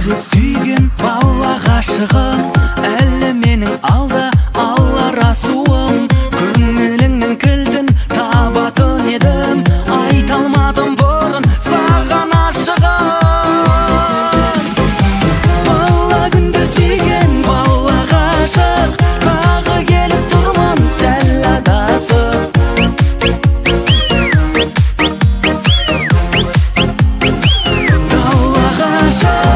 жүрек сүйген бала ғашығым, әлі менің алда алар асуым. Көңіліңнің кілтін табатын едім, айта алмадым бұрын саған ашығым. Бала күнде сүйген бала ғашық, тағы келіп тұрмын сәл адасып. Бала ғашық